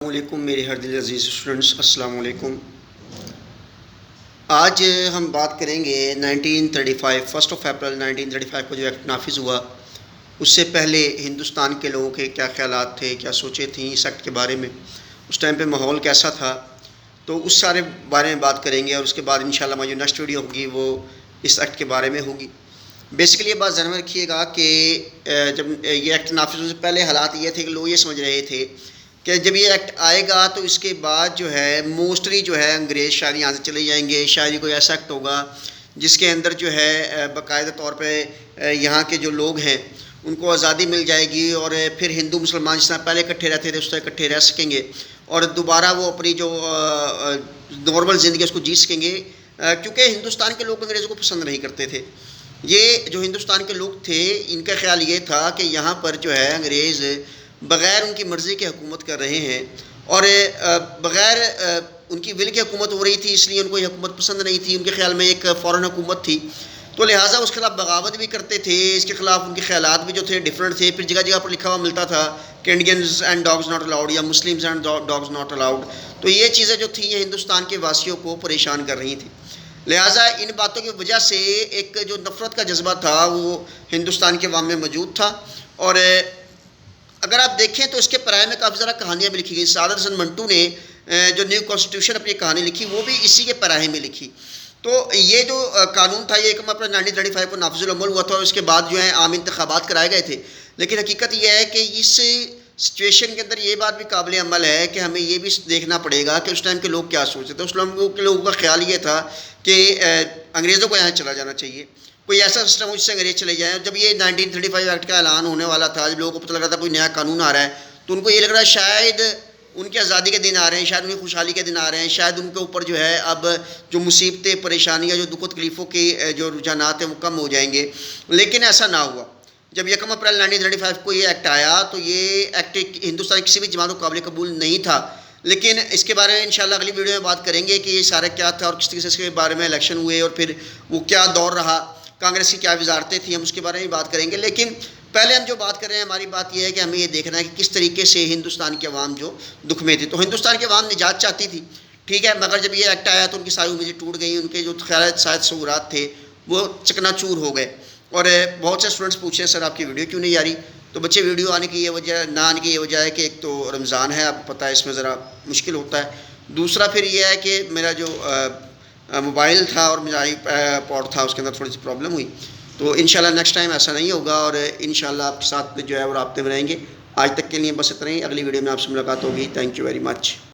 علیکم میرے ہر دل عزیز اسٹوڈنٹس، السلام علیکم۔ آج ہم بات کریں گے 1935 1 اپریل 1935 کو جو ایکٹ نافذ ہوا، اس سے پہلے ہندوستان کے لوگوں کے کیا خیالات تھے، کیا سوچیں تھیں اس ایکٹ کے بارے میں، اس ٹائم پہ ماحول کیسا تھا، تو اس سارے بارے میں بات کریں گے۔ اور اس کے بعد انشاءاللہ ہماری جو نیکسٹ ویڈیو ہوگی وہ اس ایکٹ کے بارے میں ہوگی۔ بیسیکلی یہ بات ذہن میں رکھیے گا کہ جب یہ ایکٹ نافذ ہونے سے پہلے حالات یہ تھے کہ لوگ یہ سمجھ رہے تھے کہ جب یہ ایکٹ آئے گا تو اس کے بعد جو ہے موسٹلی جو ہے انگریز شاید یہاں سے چلے جائیں گے، شاید کوئی ایسا ایکٹ ہوگا جس کے اندر جو ہے باقاعدہ طور پہ یہاں کے جو لوگ ہیں ان کو آزادی مل جائے گی، اور پھر ہندو مسلمان جس طرح پہلے اکٹھے رہتے تھے اس طرح اکٹھے رہ سکیں گے، اور دوبارہ وہ اپنی جو نارمل زندگی اس کو جی سکیں گے، کیونکہ ہندوستان کے لوگ انگریزوں کو پسند نہیں کرتے تھے۔ یہ جو ہندوستان کے لوگ تھے ان کا خیال یہ تھا کہ یہاں پر جو ہے انگریز بغیر ان کی مرضی کے حکومت کر رہے ہیں، اور بغیر ان کی ول کی حکومت ہو رہی تھی، اس لیے ان کو یہ حکومت پسند نہیں تھی۔ ان کے خیال میں ایک فورن حکومت تھی، تو لہٰذا اس کے خلاف بغاوت بھی کرتے تھے، اس کے خلاف ان کے خیالات بھی جو تھے ڈفرینٹ تھے۔ پھر جگہ جگہ پر لکھا ہوا ملتا تھا کہ Indians and dogs not allowed یا Muslims and dogs not allowed, تو یہ چیزیں جو تھیں یہ ہندوستان کے واسیوں کو پریشان کر رہی تھیں۔ لہٰذا ان باتوں کی وجہ سے ایک جو نفرت کا جذبہ تھا وہ ہندوستان کے عوام میں موجود تھا۔ اور اگر آپ دیکھیں تو اس کے پرائے میں کافی زیادہ کہانیاں بھی لکھی گئی۔ سعادت حسن منٹو نے جو نیو کانسٹیٹیوشن اپنی کہانی لکھی وہ بھی اسی کے پرائے میں لکھی۔ تو یہ جو قانون تھا یہ 1 اپریل 1935 کو نافذ العمل ہوا تھا، اور اس کے بعد جو ہے عام انتخابات کرائے گئے تھے۔ لیکن حقیقت یہ ہے کہ اس سچویشن کے اندر یہ بات بھی قابل عمل ہے کہ ہمیں یہ بھی دیکھنا پڑے گا کہ اس ٹائم کے لوگ کیا سوچتے تھے۔ اس کے لوگوں کا خیال یہ تھا کہ انگریزوں کو یہاں چلا جانا چاہیے، کوئی ایسا سسٹم ہو جس سے انگریز چلے جائیں۔ جب یہ 1935 ایکٹ کا اعلان ہونے والا تھا، جب لوگوں کو پتہ لگ رہا تھا کوئی نیا قانون آ رہا ہے، تو ان کو یہ لگ رہا ہے شاید ان کی آزادی کے دن آ رہے ہیں، شاید ان کی خوشحالی کے دن آ رہے ہیں، شاید ان کے اوپر جو ہے اب جو مصیبتیں، پریشانیاں، جو دکھ و تکلیفوں کے جو رجحانات ہیں وہ کم ہو جائیں گے۔ لیکن ایسا نہ ہوا۔ جب 1 اپریل 1935 کو یہ ایکٹ آیا تو یہ ایکٹ ہندوستان کی کسی بھی جماعت کو قابل قبول نہیں تھا، لیکن اس کے بارے میں انشاءاللہ اگلی ویڈیو میں بات کریں گے کہ یہ سارا کیا تھا اور کس طریقے سے اس کے بارے میں الیکشن ہوئے اور پھر وہ کیا دور رہا، کانگریس کی کیا وزارتیں تھیں، ہم اس کے بارے میں بات کریں گے۔ لیکن پہلے ہم جو بات کر رہے ہیں ہماری بات یہ ہے کہ ہمیں یہ دیکھنا ہے کہ کس طریقے سے ہندوستان کے عوام جو دکھ میں تھی۔ تو ہندوستان کے عوام نجات چاہتی تھی، ٹھیک ہے، مگر جب یہ ایکٹ آیا تو ان کی ساری امیدیں ٹوٹ گئیں، ان کے جو خیالات شاید تصورات تھے وہ چکنا چور ہو گئے۔ اور بہت سے اسٹوڈنٹس پوچھیں سر آپ کی ویڈیو کیوں نہیں آ رہی، تو بچے ویڈیو آنے کی یہ وجہ نہ آنے کی یہ وجہ ہے کہ ایک تو رمضان ہے، آپ کو پتہ ہے اس میں ذرا مشکل ہوتا ہے، دوسرا پھر یہ ہے کہ میرا جو موبائل تھا اور میرا آئی پوڈ تھا اس کے اندر تھوڑی سی پرابلم ہوئی۔ تو انشاءاللہ نیکسٹ ٹائم ایسا نہیں ہوگا، اور انشاءاللہ آپ کے ساتھ جو ہے وہ رابطے میں رہیں گے۔ آج تک کے لیے بس اتنا ہی، اگلی ویڈیو میں آپ سے ملاقات ہوگی۔ Thank you very much.